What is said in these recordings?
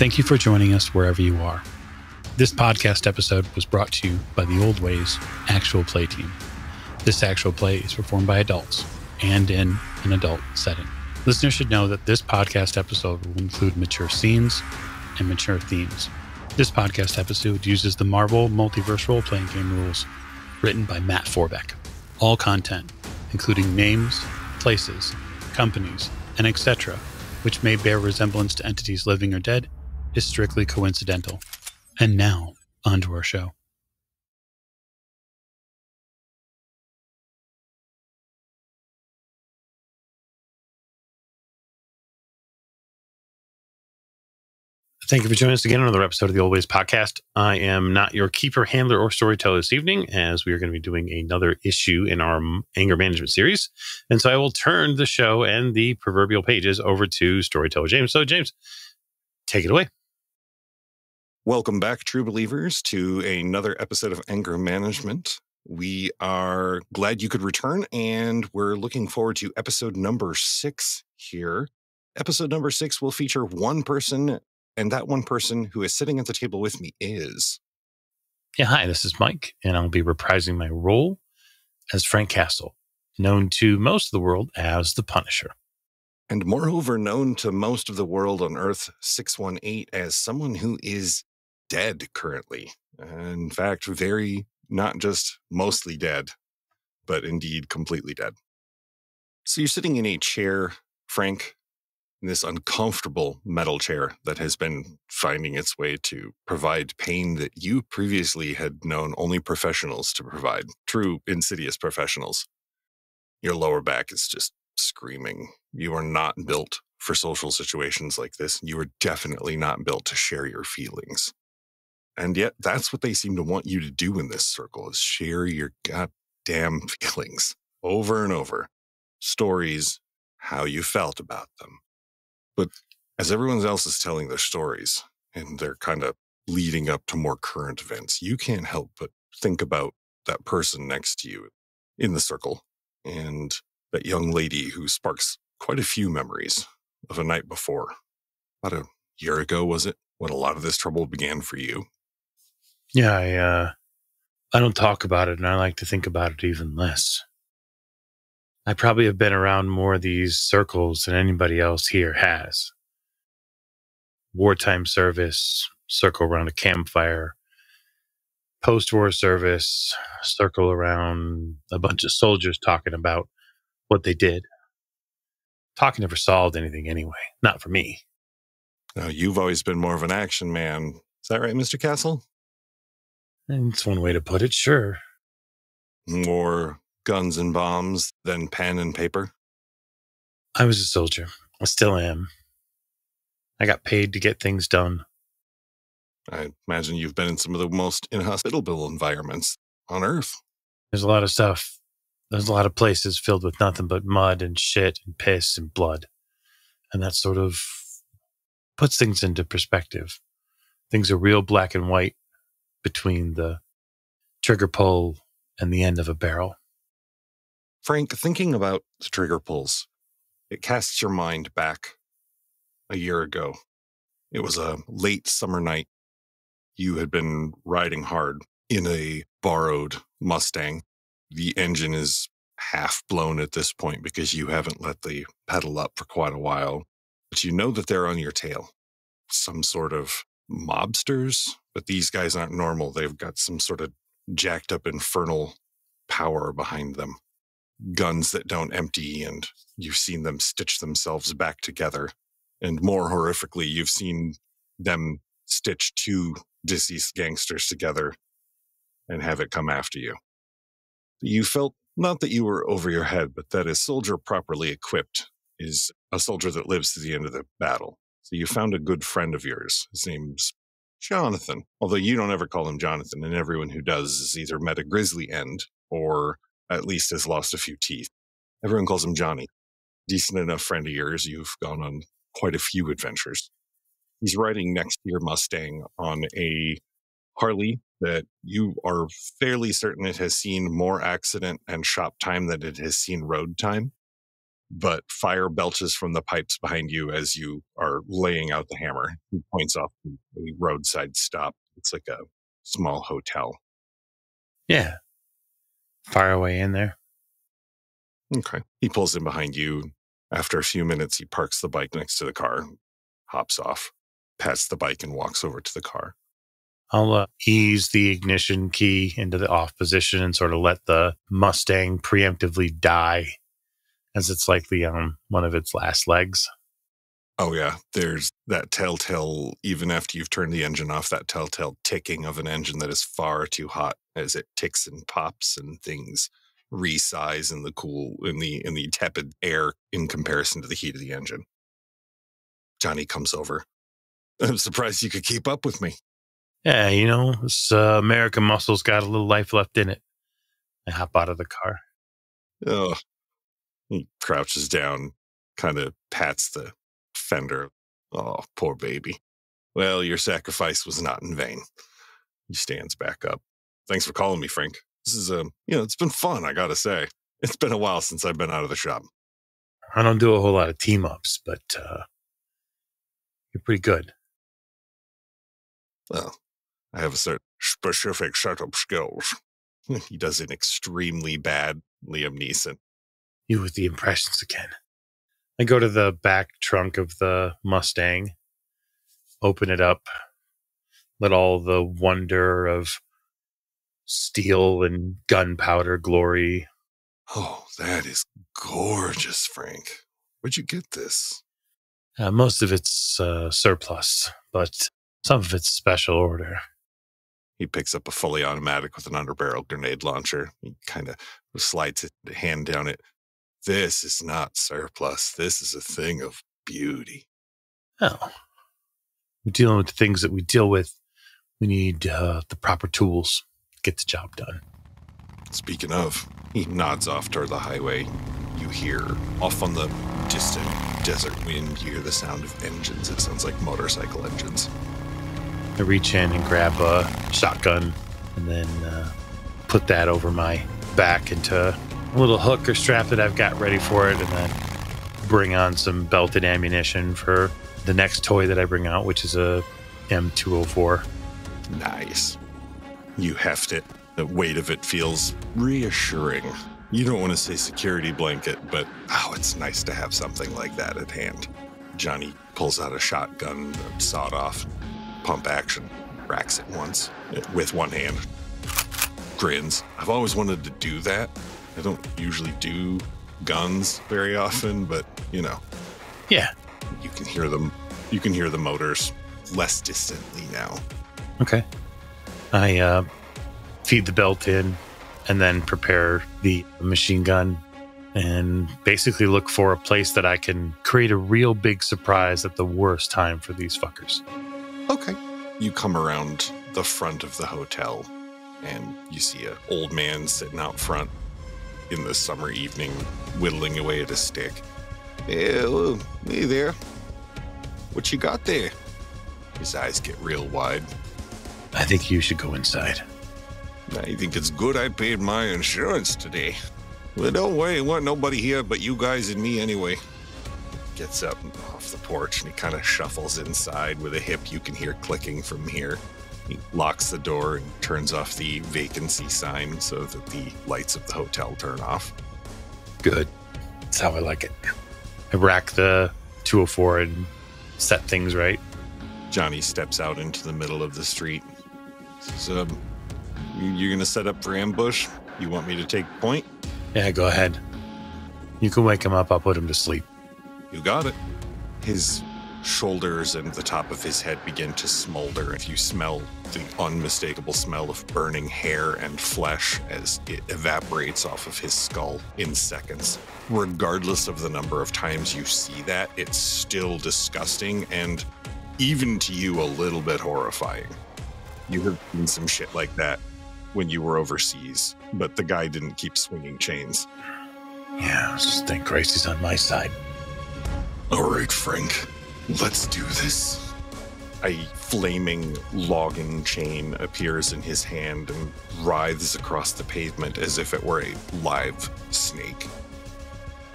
Thank you for joining us wherever you are. This podcast episode was brought to you by the Old Ways Actual Play Team. This actual play is performed by adults and in an adult setting. Listeners should know that this podcast episode will include mature scenes and mature themes. This podcast episode uses the Marvel Multiverse role-playing game rules written by Matt Forbeck. All content, including names, places, companies, and etc., which may bear resemblance to entities living or dead, is strictly coincidental. And now, on to our show. Thank you for joining us again on another episode of the Old Ways Podcast. I am not your keeper, handler, or storyteller this evening, as we are going to be doing another issue in our anger management series. And so I will turn the show and the proverbial pages over to storyteller James. So James, take it away. Welcome back, true believers, to another episode of Anger Management. We are glad you could return, and we're looking forward to episode number 6 here. Episode number 6 will feature one person, and that one person who is sitting at the table with me is... Yeah, hi, this is Mike, and I'll be reprising my role as Frank Castle, known to most of the world as the Punisher. And moreover, known to most of the world on Earth 618 as someone who is dead currently. In fact, not just mostly dead, but indeed completely dead. So you're sitting in a chair, Frank, in this uncomfortable metal chair that has been finding its way to provide pain that you previously had known only professionals to provide, true insidious professionals. Your lower back is just screaming. You are not built for social situations like this. You are definitely not built to share your feelings. And yet that's what they seem to want you to do in this circle, is share your goddamn feelings over and over. Stories, how you felt about them. But as everyone else is telling their stories, and they're kind of leading up to more current events, you can't help but think about that person next to you in the circle, and that young lady who sparks quite a few memories of a night before. About a year ago, was it, when a lot of this trouble began for you? Yeah, I don't talk about it, and I like to think about it even less. I probably have been around more of these circles than anybody else here has. Wartime service, circle around a campfire. Post-war service, circle around a bunch of soldiers talking about what they did. Talking never solved anything anyway, not for me. Now, you've always been more of an action man. Is that right, Mr. Castle? It's one way to put it, sure. More guns and bombs than pen and paper? I was a soldier. I still am. I got paid to get things done. I imagine you've been in some of the most inhospitable environments on Earth. There's a lot of stuff. There's a lot of places filled with nothing but mud and shit and piss and blood. And that sort of puts things into perspective. Things are real black and white between the trigger pull and the end of a barrel. Frank, thinking about the trigger pulls, it casts your mind back a year ago. It was a late summer night. You had been riding hard in a borrowed Mustang. The engine is half blown at this point because you haven't let the pedal up for quite a while. But you know that they're on your tail. Some sort of mobsters, but these guys aren't normal. They've got some sort of jacked up infernal power behind them. Guns that don't empty, and you've seen them stitch themselves back together. And more horrifically, you've seen them stitch 2 deceased gangsters together and have it come after you. You felt not that you were over your head, but that a soldier properly equipped is a soldier that lives to the end of the battle. So you found a good friend of yours. His name's Jonathan, although you don't ever call him Jonathan, and everyone who does is either met a grisly end or at least has lost a few teeth. Everyone calls him Johnny. Decent enough friend of yours. You've gone on quite a few adventures. He's riding next to your Mustang on a Harley that you are fairly certain it has seen more accident and shop time than it has seen road time. but fire belches from the pipes behind you as you are laying out the hammer. He points off the roadside stop. It's like a small hotel. Yeah. Fire away in there. Okay. He pulls in behind you. After a few minutes, he parks the bike next to the car, hops off, pats the bike, and walks over to the car. I'll ease the ignition key into the off position and sort of let the Mustang preemptively die, as it's likely on one of its last legs. Oh, yeah. There's that telltale, even after you've turned the engine off, that telltale ticking of an engine that is far too hot as it ticks and pops and things resize in the tepid air in comparison to the heat of the engine. Johnny comes over. I'm surprised you could keep up with me. Yeah, this American muscle's got a little life left in it. I hop out of the car. Oh, he crouches down, kind of pats the fender. Oh, poor baby. Well, your sacrifice was not in vain. He stands back up. Thanks for calling me, Frank. This is, it's been fun, I gotta say. It's been a while since I've been out of the shop. I don't do a whole lot of team-ups, but you're pretty good. Well, I have a certain specific set of skills. He does an extremely bad Liam Neeson. You with the impressions again. I go to the back trunk of the Mustang, open it up, let all the wonder of steel and gunpowder glory. Oh, that is gorgeous, Frank. Where'd you get this? Most of it's surplus, but some of it's special order. He picks up a fully automatic with an underbarrel grenade launcher. He kind of slides a hand down it. This is not surplus. This is a thing of beauty. Oh. We're dealing with the things that we deal with. We need the proper tools to get the job done. Speaking of, he nods off toward the highway. You hear, off on the distant desert wind, you hear the sound of engines. It sounds like motorcycle engines. I reach in and grab a shotgun and then put that over my back into a little hook or strap that I've got ready for it, and then bring on some belted ammunition for the next toy that I bring out, which is a M204. Nice. You heft it. The weight of it feels reassuring. You don't want to say security blanket, but it's nice to have something like that at hand. Johnny pulls out a shotgun, sawed off, pump action, racks it once with one hand, grins. I've always wanted to do that. I don't usually do guns very often, but Yeah. You can hear them. You can hear the motors less distantly now. Okay. I feed the belt in and then prepare the machine gun and basically look for a place that I can create a real big surprise at the worst time for these fuckers. Okay. You come around the front of the hotel and you see an old man sitting out front in the summer evening, whittling away at a stick. Hey there. What you got there? His eyes get real wide. I think you should go inside. I think it's good I paid my insurance today. Well, don't worry, there wasn't nobody here but you guys and me anyway. Gets up off the porch and he kind of shuffles inside with a hip you can hear clicking from here. He locks the door and turns off the vacancy sign so that the lights of the hotel turn off. Good. That's how I like it. I rack the 204 and set things right. Johnny steps out into the middle of the street. Says, you're going to set up for ambush? You want me to take point? Yeah, go ahead. You can wake him up. I'll put him to sleep. You got it. His shoulders and the top of his head begin to smolder. If you smell the unmistakable smell of burning hair and flesh as it evaporates off of his skull in seconds. Regardless of the number of times you see that, it's still disgusting and even to you a little bit horrifying. You have seen some shit like that when you were overseas, but the guy didn't keep swinging chains. Yeah, just thank Christ he's on my side. All right, Frank, let's do this. A flaming logging chain appears in his hand and writhes across the pavement as if it were a live snake.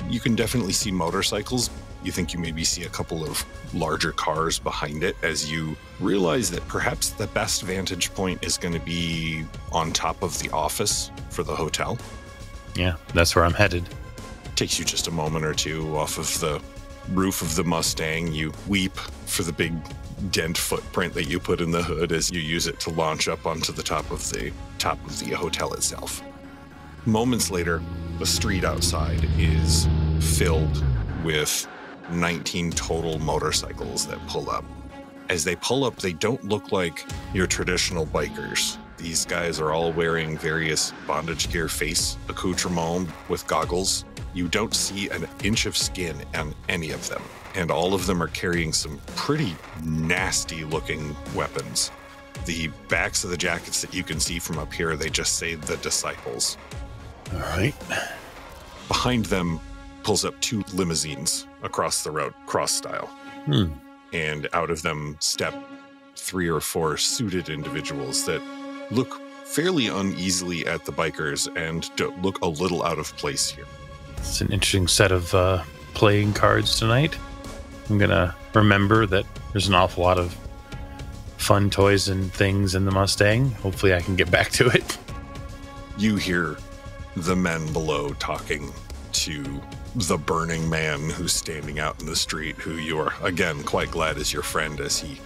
You can definitely see motorcycles. You think you maybe see a couple of larger cars behind it as you realize that perhaps the best vantage point is going to be on top of the office for the hotel. Yeah, that's where I'm headed. Takes you just a moment or two off of the roof of the Mustang. You weep for the big dent footprint that you put in the hood as you use it to launch up onto the top of the hotel itself. Moments later, the street outside is filled with 19 total motorcycles that pull up. As they pull up, they don't look like your traditional bikers. These guys are all wearing various bondage gear face accoutrements with goggles. You don't see an inch of skin on any of them, and all of them are carrying some pretty nasty looking weapons. The backs of the jackets that you can see from up here, they just say the Disciples. All right. Behind them pulls up 2 limousines across the road, cross style. And out of them step 3 or 4 suited individuals that look fairly uneasily at the bikers and look a little out of place here. It's an interesting set of playing cards tonight. I'm going to remember that there's an awful lot of fun toys and things in the Mustang. Hopefully I can get back to it. You hear the men below talking to the burning man who's standing out in the street, who you are, again, quite glad is your friend as he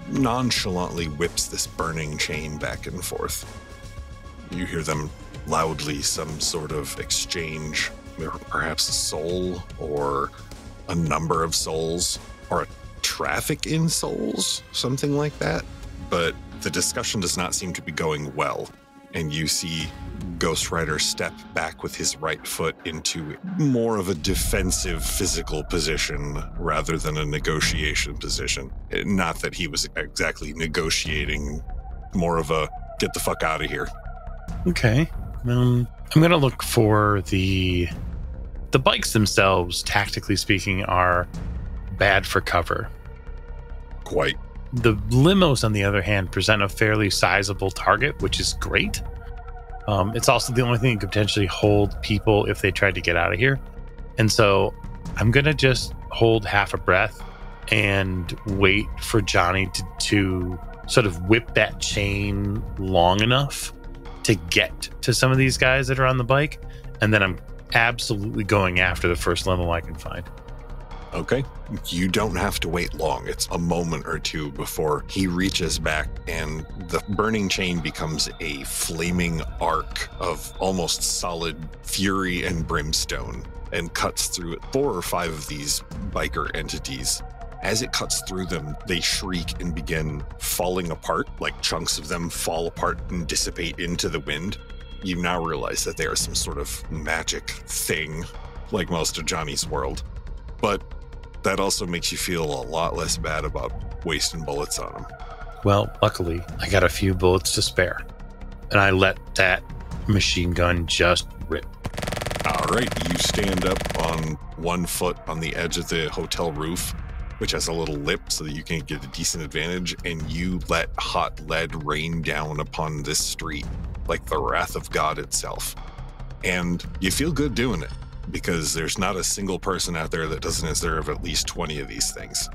nonchalantly whips this burning chain back and forth. You hear them loudly, some sort of exchange, perhaps a soul or a number of souls or a traffic in souls, something like that. But the discussion does not seem to be going well. And you see Ghost Rider step back with his right foot into more of a defensive physical position rather than a negotiation position. Not that he was exactly negotiating, more of a get the fuck out of here. Okay. I'm going to look for the bikes themselves, tactically speaking, are bad for cover. Quite. The limos, on the other hand, present a fairly sizable target, which is great. It's also the only thing that could potentially hold people if they tried to get out of here. And so I'm going to just hold half a breath and wait for Johnny to sort of whip that chain long enough to get to some of these guys that are on the bike. And then I'm absolutely going after the first limo I can find. Okay. You don't have to wait long. It's a moment or two before he reaches back and the burning chain becomes a flaming arc of almost solid fury and brimstone and cuts through 4 or 5 of these biker entities. As it cuts through them, they shriek and begin falling apart, like chunks of them fall apart and dissipate into the wind. You now realize that they are some sort of magic thing, like most of Johnny's world. But that also makes you feel a lot less bad about wasting bullets on them. Well, luckily, I got a few bullets to spare, and I let that machine gun just rip. All right, you stand up on one foot on the edge of the hotel roof, which has a little lip so that you can get a decent advantage, and you let hot lead rain down upon this street like the wrath of God itself. And you feel good doing it, because there's not a single person out there that doesn't deserve at least 20 of these things.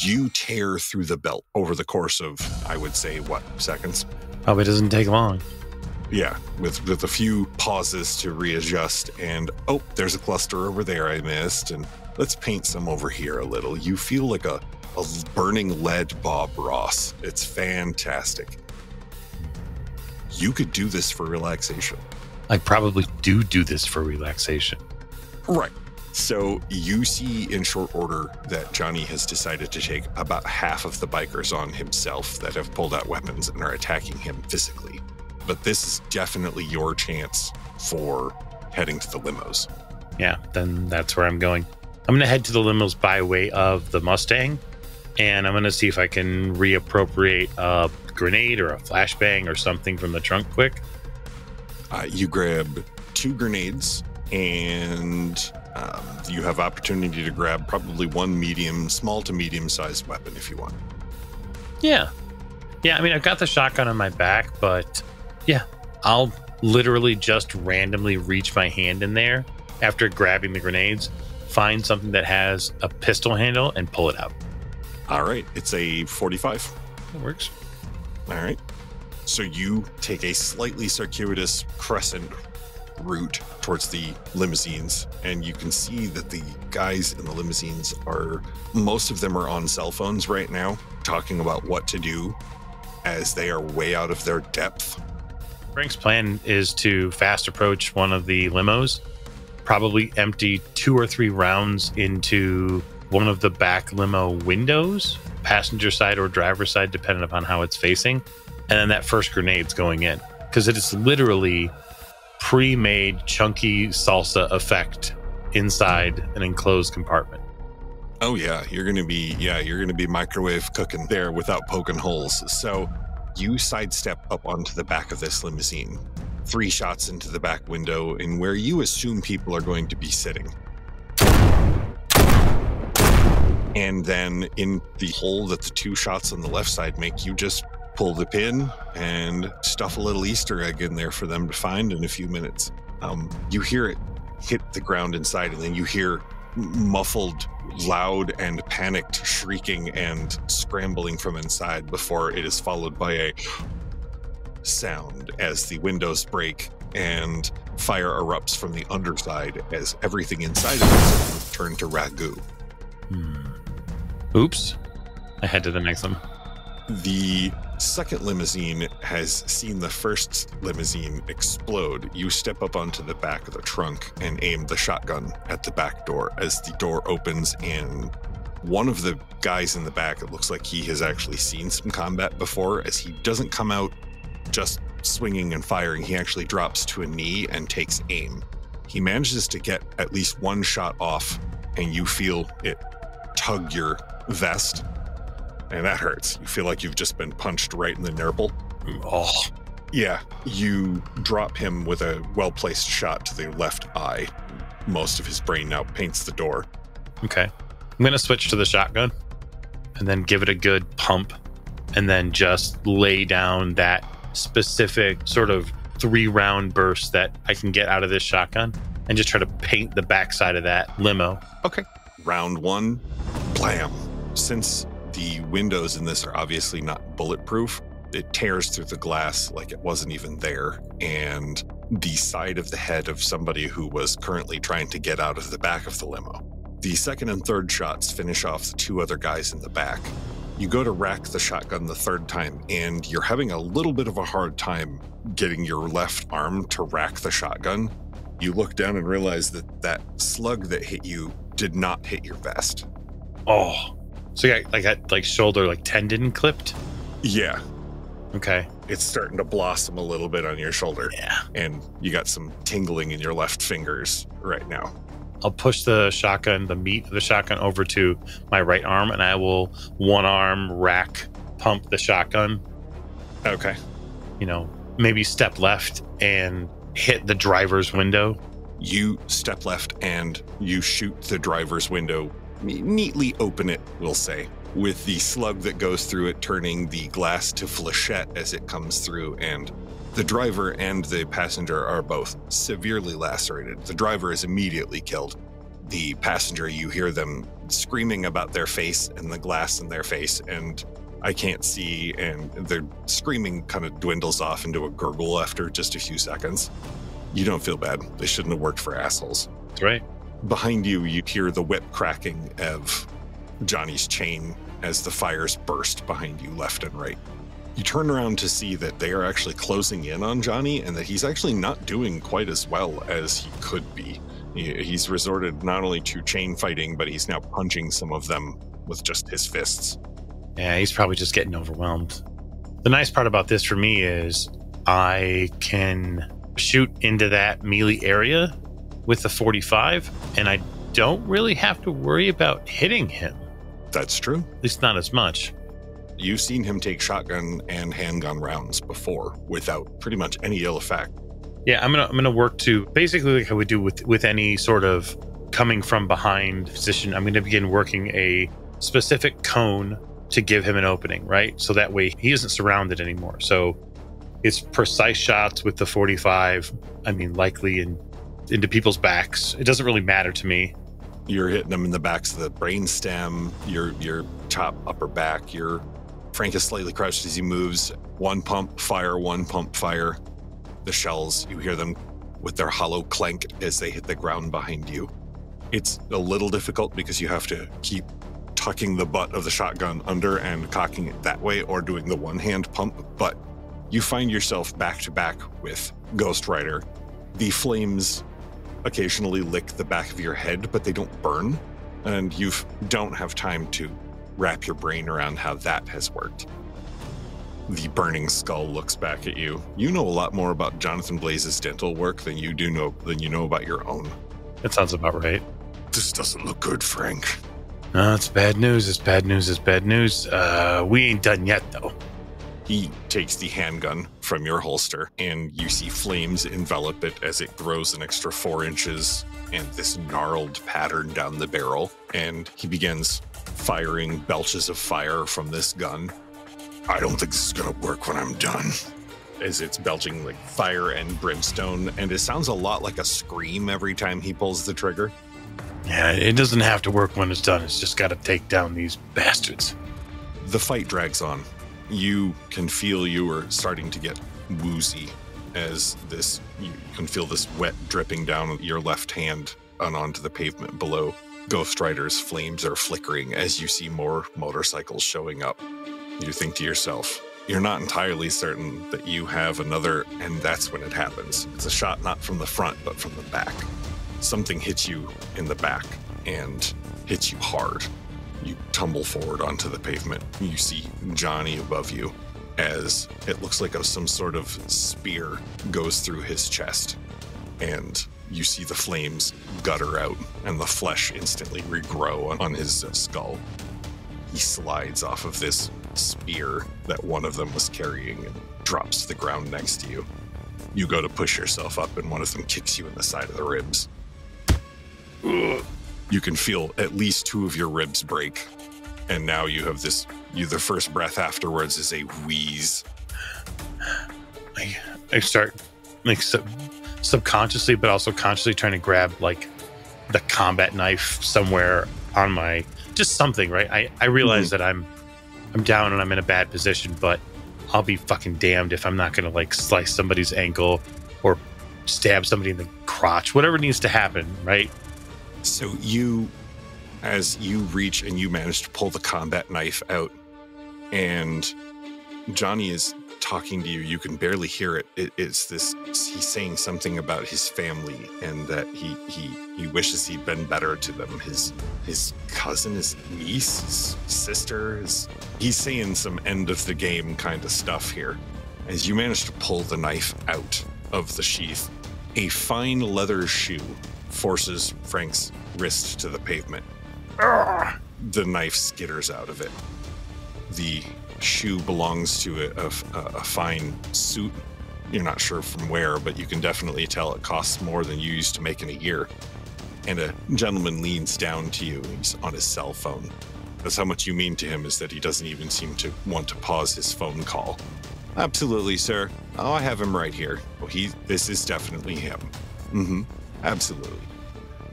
You tear through the belt over the course of, I would say, seconds? Probably doesn't take long. Yeah, with a few pauses to readjust and, oh, there's a cluster over there I missed, and let's paint some over here a little. You feel like a burning lead Bob Ross. It's fantastic. You could do this for relaxation. I probably do this for relaxation. Right. So you see in short order that Johnny has decided to take about half of the bikers on himself that have pulled out weapons and are attacking him physically. But this is definitely your chance for heading to the limos. Yeah, then that's where I'm going. I'm going to head to the limos by way of the Mustang, and I'm going to see if I can reappropriate a grenade or a flashbang or something from the trunk quick. You grab 2 grenades, and you have opportunity to grab probably 1 small to medium-sized weapon if you want. Yeah. I mean, I've got the shotgun on my back, but yeah, I'll literally just randomly reach my hand in there after grabbing the grenades, find something that has a pistol handle and pull it out. All right. It's a 45. That works. All right. So you take a slightly circuitous crescent route towards the limousines, and you can see that the guys in the limousines most of them are on cell phones right now, talking about what to do as they are way out of their depth. Frank's plan is to fast approach one of the limos, probably empty 2 or 3 rounds into one of the back limo windows, passenger side or driver side, depending upon how it's facing. And then that first grenade's going in, because it is literally pre-made chunky salsa effect inside an enclosed compartment. Oh yeah, you're gonna be microwave cooking there without poking holes. So you sidestep up onto the back of this limousine, 3 shots into the back window and where you assume people are going to be sitting. And then in the hole that the 2 shots on the left side make, you just pull the pin and stuff a little Easter egg in there for them to find in a few minutes. You hear it hit the ground inside, and then you hear muffled, loud, and panicked shrieking and scrambling from inside before it is followed by a sound as the windows break and fire erupts from the underside as everything inside of it turns to ragu. Oops. I head to the next one. The second limousine has seen the first limousine explode. You step up onto the back of the trunk and aim the shotgun at the back door as the door opens, and one of the guys in the back, it looks like he has actually seen some combat before, as he doesn't come out just swinging and firing. He actually drops to a knee and takes aim. He manages to get at least 1 shot off, and you feel it tug your vest. And that hurts. You feel like you've just been punched right in the nipple. Oh. Yeah, you drop him with a well-placed shot to the left eye. Most of his brain now paints the door. Okay. I'm going to switch to the shotgun and then give it a good pump and then just lay down that specific sort of 3-round burst that I can get out of this shotgun and just try to paint the backside of that limo. Okay. Round 1, blam. Since the windows in this are obviously not bulletproof, it tears through the glass like it wasn't even there, and the side of the head of somebody who was currently trying to get out of the back of the limo. The second and third shots finish off the 2 other guys in the back. You go to rack the shotgun the 3rd time, and you're having a little bit of a hard time getting your left arm to rack the shotgun. You look down and realize that that slug that hit you did not hit your vest. Oh. So you got like shoulder tendon clipped? Yeah. Okay. It's starting to blossom a little bit on your shoulder. Yeah. And you got some tingling in your left fingers right now. I'll push the meat of the shotgun over to my right arm, and I will 1-arm rack pump the shotgun. Okay. Maybe step left and hit the driver's window. You step left and you shoot the driver's window. Neatly open it, we'll say, with the slug that goes through it turning the glass to flechette as it comes through, and the driver and the passenger are both severely lacerated. The driver is immediately killed. The passenger, you hear them screaming about their face and the glass in their face, and I can't see, and their screaming kind of dwindles off into a gurgle after just a few seconds. You don't feel bad. They shouldn't have worked for assholes. That's right. Behind you, you hear the whip cracking of Johnny's chain as the fires burst behind you left and right. You turn around to see that they are actually closing in on Johnny and that he's actually not doing quite as well as he could be. He's resorted not only to chain fighting, but he's now punching some of them with just his fists. Yeah, he's probably just getting overwhelmed. The nice part about this for me is I can shoot into that melee area with the 45, and I don't really have to worry about hitting him. That's true. At least not as much. You've seen him take shotgun and handgun rounds before without pretty much any ill effect. Yeah, I'm gonna work to basically like I would do with any sort of coming from behind position. I'm gonna begin working a specific cone to give him an opening, right? So that way he isn't surrounded anymore. So it's precise shots with the 45. I mean, likely in into people's backs. It doesn't really matter to me. You're hitting them in the backs of the brainstem, your top upper back. Frank is slightly crouched as he moves. One pump, fire, one pump, fire. The shells, you hear them with their hollow clank as they hit the ground behind you. It's a little difficult because you have to keep tucking the butt of the shotgun under and cocking it that way or doing the one-hand pump, but you find yourself back to back with Ghost Rider. The flames occasionally lick the back of your head, but they don't burn, and you don't have time to wrap your brain around how that has worked. The burning skull looks back at you. You know a lot more about Jonathan Blaze's dental work than you know about your own. That sounds about right. This doesn't look good, Frank. No, it's bad news. It's bad news. It's bad news. We ain't done yet, though. He takes the handgun from your holster, and you see flames envelop it as it grows an extra 4 inches and this gnarled pattern down the barrel. And he begins firing belches of fire from this gun. I don't think this is going to work when I'm done. As it's belching like fire and brimstone, and it sounds a lot like a scream every time he pulls the trigger. Yeah, it doesn't have to work when it's done. It's just got to take down these bastards. The fight drags on. You can feel you are starting to get woozy as you can feel this wet dripping down your left hand and onto the pavement below. Ghost Rider's flames are flickering as you see more motorcycles showing up. You think to yourself, you're not entirely certain that you have another, and that's when it happens. It's a shot not from the front, but from the back. Something hits you in the back and hits you hard. You tumble forward onto the pavement. You see Johnny above you as it looks like some sort of spear goes through his chest. And you see the flames gutter out and the flesh instantly regrow on his skull. He slides off of this spear that one of them was carrying and drops to the ground next to you. You go to push yourself up and one of them kicks you in the side of the ribs. Ugh. You can feel at least 2 of your ribs break. And now you have the first breath afterwards is a wheeze. I start subconsciously, but also consciously trying to grab like the combat knife somewhere on just something, right? I realize that I'm down and I'm in a bad position, but I'll be fucking damned if I'm not going to like slice somebody's ankle or stab somebody in the crotch, whatever needs to happen, right? So as you reach and you manage to pull the combat knife out, and Johnny is talking to you, you can barely hear it. He's saying something about his family and that he wishes he'd been better to them. His cousin, his niece, his sister, he's saying some end of the game kind of stuff here. As you manage to pull the knife out of the sheath, a fine leather shoe forces Frank's wrist to the pavement. The knife skitters out of it. The shoe belongs to a fine suit. You're not sure from where, but you can definitely tell it costs more than you used to make in a year. And a gentleman leans down to you. He's on his cell phone. That's how much you mean to him, is that he doesn't even seem to want to pause his phone call. Absolutely, sir. Oh, I have him right here. Oh, this is definitely him. Mm-hmm. Absolutely.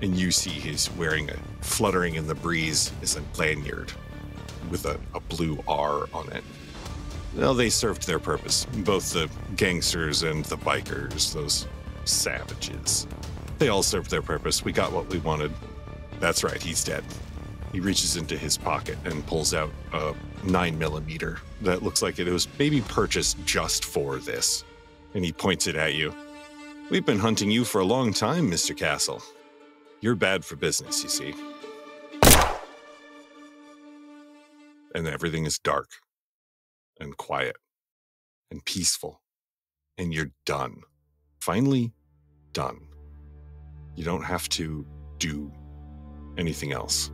And you see he's wearing fluttering in the breeze is a lanyard with a blue R on it. Well, they served their purpose. Both the gangsters and the bikers, those savages. They all served their purpose. We got what we wanted. That's right, he's dead. He reaches into his pocket and pulls out a 9mm that looks like it was maybe purchased just for this. And he points it at you. We've been hunting you for a long time, Mr. Castle. You're bad for business, you see. And everything is dark and quiet and peaceful. And you're done. Finally done. You don't have to do anything else.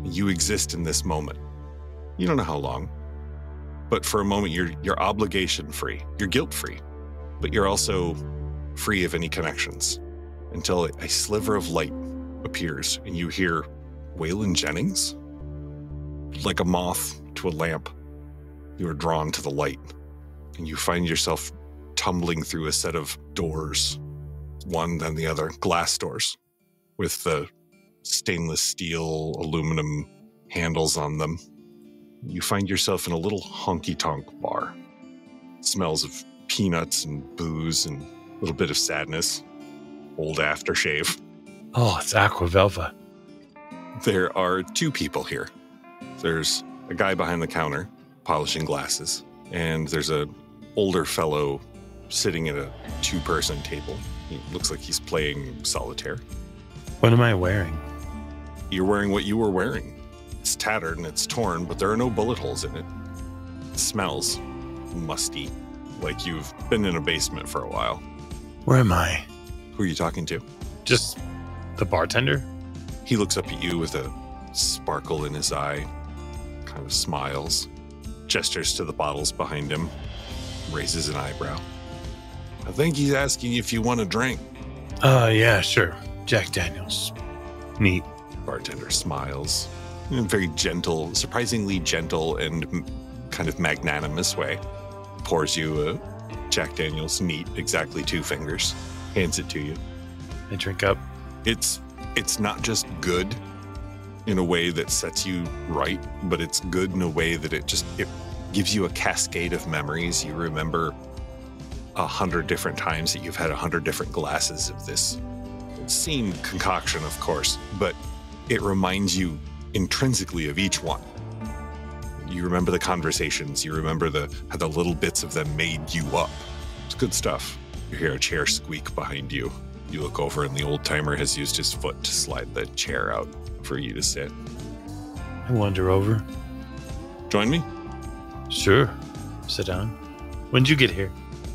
You exist in this moment. You don't know how long. But for a moment, you're obligation-free. You're guilt-free. But you're also free of any connections. Until a sliver of light appears and you hear Waylon Jennings. Like a moth to a lamp, you are drawn to the light and you find yourself tumbling through a set of doors one, then the other, glass doors with the stainless steel, aluminum handles on them. You find yourself in a little honky-tonk bar. It smells of peanuts and booze and a little bit of sadness. Old aftershave. Oh, it's Aqua Velva. There are two people here. There's a guy behind the counter polishing glasses, and there's an older fellow sitting at a two-person table. He looks like he's playing solitaire. What am I wearing? You're wearing what you were wearing. It's tattered and it's torn, but there are no bullet holes in it. It smells musty, like you've been in a basement for a while. Where am I? Who are you talking to? Just the bartender? He looks up at you with a sparkle in his eye, kind of smiles, gestures to the bottles behind him, raises an eyebrow. I think he's asking you if you want a drink. Yeah, sure. Jack Daniels. Neat. Bartender smiles in a very gentle, surprisingly gentle and kind of magnanimous way. Pours you a Jack Daniels neat, exactly 2 fingers, hands it to you. I drink up. It's not just good in a way that sets you right, but it's good in a way that it gives you a cascade of memories. You remember 100 different times that you've had 100 different glasses of this same concoction, of course, but it reminds you intrinsically of each one. You remember the conversations. You remember how the little bits of them made you up. It's good stuff. You hear a chair squeak behind you. You look over and the old timer has used his foot to slide the chair out for you to sit. I wander over. Join me? Sure. Sit down. When'd you get here?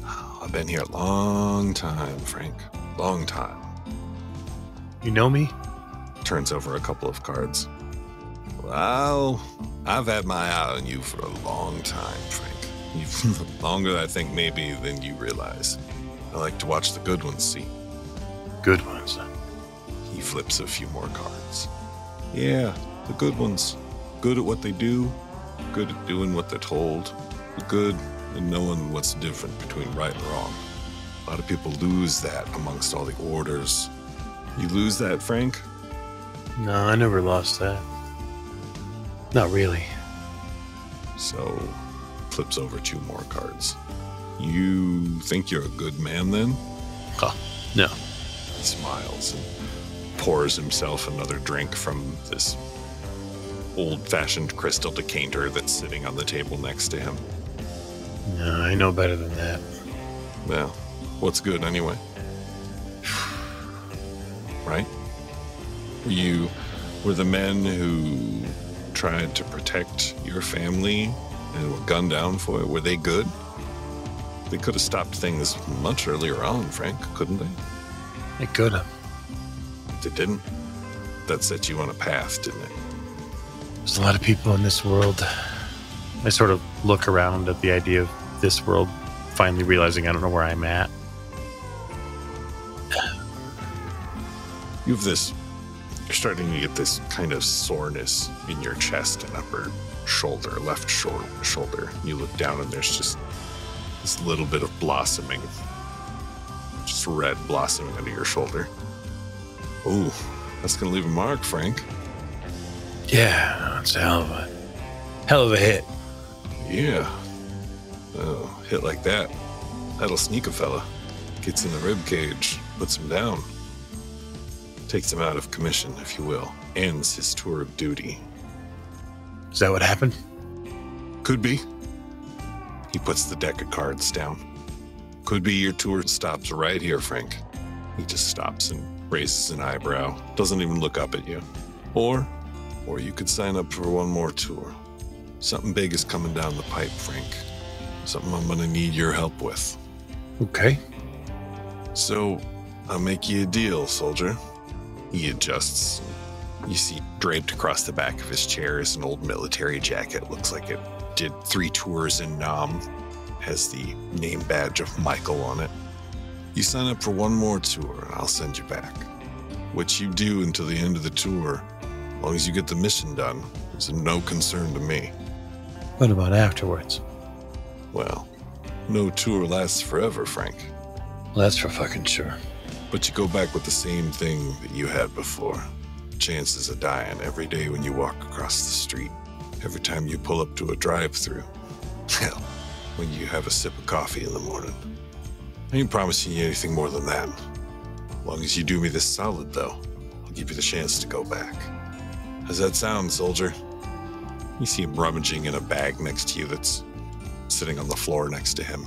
I've been here a long time, Frank. Long time. You know me? Turns over a couple of cards. Well, I've had my eye on you for a long time, Frank. You've longer, I think, maybe than you realize. I like to watch the good ones, see? Good ones. He flips a few more cards. Yeah, the good ones. Good at what they do. Good at doing what they're told. Good at knowing what's different between right and wrong. A lot of people lose that amongst all the orders. You lose that, Frank? No, I never lost that. Not really. So, flips over 2 more cards. You think you're a good man then? Huh, no. He smiles and pours himself another drink from this old-fashioned crystal decanter that's sitting on the table next to him. No, I know better than that. Well, what's good anyway? Right? You were the men who tried to protect your family and were gunned down for it. Were they good? They could have stopped things much earlier on, Frank, couldn't they? They could have. They didn't. That set you on a path, didn't it? There's a lot of people in this world. I sort of look around at the idea of this world, finally realizing I don't know where I'm at. You're starting to get this kind of soreness in your chest and upper shoulder, left shoulder. You look down and there's just this little bit of blossoming, just red blossoming under your shoulder. Ooh, that's going to leave a mark, Frank. Yeah, it's a hell of a hit. Yeah. Oh, hit like that. That'll sneak a fella. Gets in the rib cage, puts him down. Takes him out of commission, if you will. Ends his tour of duty. Is that what happened? Could be. He puts the deck of cards down. Could be your tour stops right here, Frank. He just stops and raises an eyebrow. Doesn't even look up at you. Or you could sign up for one more tour. Something big is coming down the pipe, Frank. Something I'm gonna need your help with. Okay. So, I'll make you a deal, soldier. He adjusts. You see draped across the back of his chair is an old military jacket. Looks like it did 3 tours in Nam. Has the name badge of Michael on it. You sign up for one more tour and I'll send you back. What you do until the end of the tour, as long as you get the mission done, is of no concern to me. What about afterwards? Well, no tour lasts forever, Frank. Well, that's for fucking sure. But you go back with the same thing that you had before. Chances of dying every day when you walk across the street. Every time you pull up to a drive-thru. Hell, when you have a sip of coffee in the morning. I ain't promising you anything more than that. As long as you do me this solid, though, I'll give you the chance to go back. How's that sound, soldier? You see him rummaging in a bag next to you that's sitting on the floor next to him.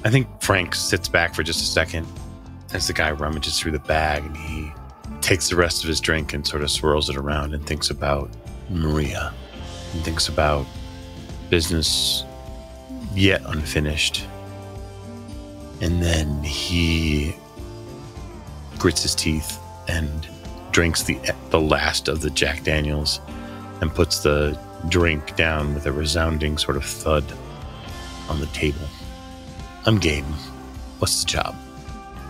I think Frank sits back for just a second as the guy rummages through the bag, and he takes the rest of his drink and sort of swirls it around and thinks about Maria and thinks about business yet unfinished. And then he grits his teeth and drinks the last of the Jack Daniels and puts the drink down with a resounding sort of thud on the table. I'm game. What's the job?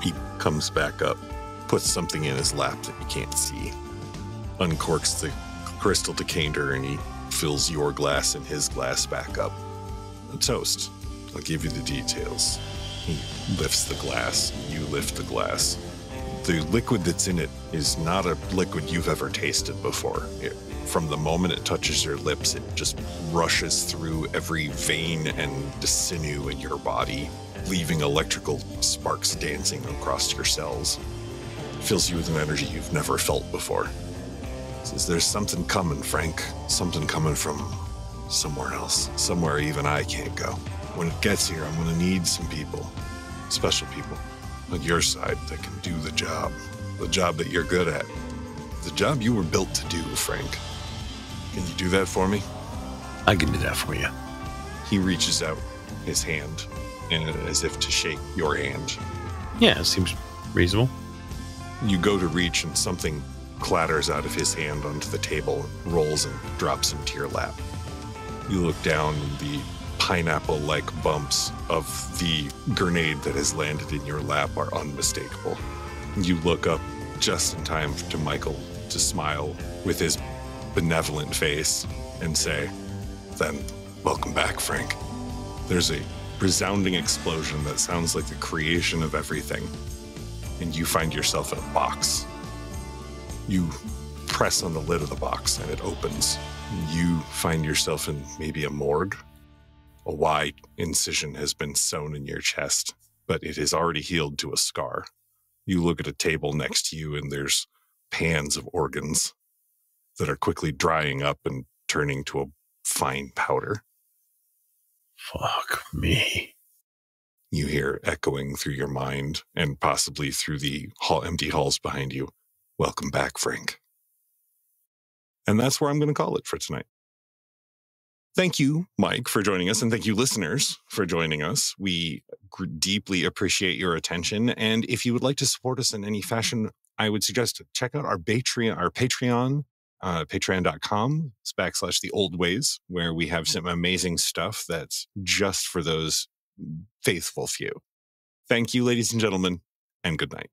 He comes back up, puts something in his lap that you can't see, uncorks the crystal decanter, and he fills your glass and his glass back up. A toast. I'll give you the details. He lifts the glass. You lift the glass. The liquid that's in it is not a liquid you've ever tasted before. From the moment it touches your lips, it just rushes through every vein and sinew in your body, leaving electrical sparks dancing across your cells. Fills you with an energy you've never felt before. Says, there's something coming, Frank. Something coming from somewhere else. Somewhere even I can't go. When it gets here, I'm going to need some people. Special people. On your side that can do the job. The job that you're good at. The job you were built to do, Frank. Can you do that for me? I can do that for you. He reaches out his hand, and as if to shake your hand. Yeah, it seems reasonable. You go to reach, and something clatters out of his hand onto the table, rolls and drops into your lap. You look down, and the pineapple-like bumps of the grenade that has landed in your lap are unmistakable. You look up just in time to Michael to smile with his benevolent face and say, then welcome back, Frank. There's a resounding explosion that sounds like the creation of everything, and you find yourself in a box. You press on the lid of the box and it opens. You find yourself in maybe a morgue. A wide incision has been sewn in your chest, but it has already healed to a scar. You look at a table next to you and there's pans of organs that are quickly drying up and turning to a fine powder. Fuck me. You hear echoing through your mind and possibly through the empty halls behind you. Welcome back, Frank. And that's where I'm going to call it for tonight. Thank you, Mike, for joining us, and thank you, listeners, for joining us. We deeply appreciate your attention, and if you would like to support us in any fashion, I would suggest check out our Patreon, patreon.com/theoldways, where we have some amazing stuff that's just for those faithful few. Thank you, ladies and gentlemen, and good night.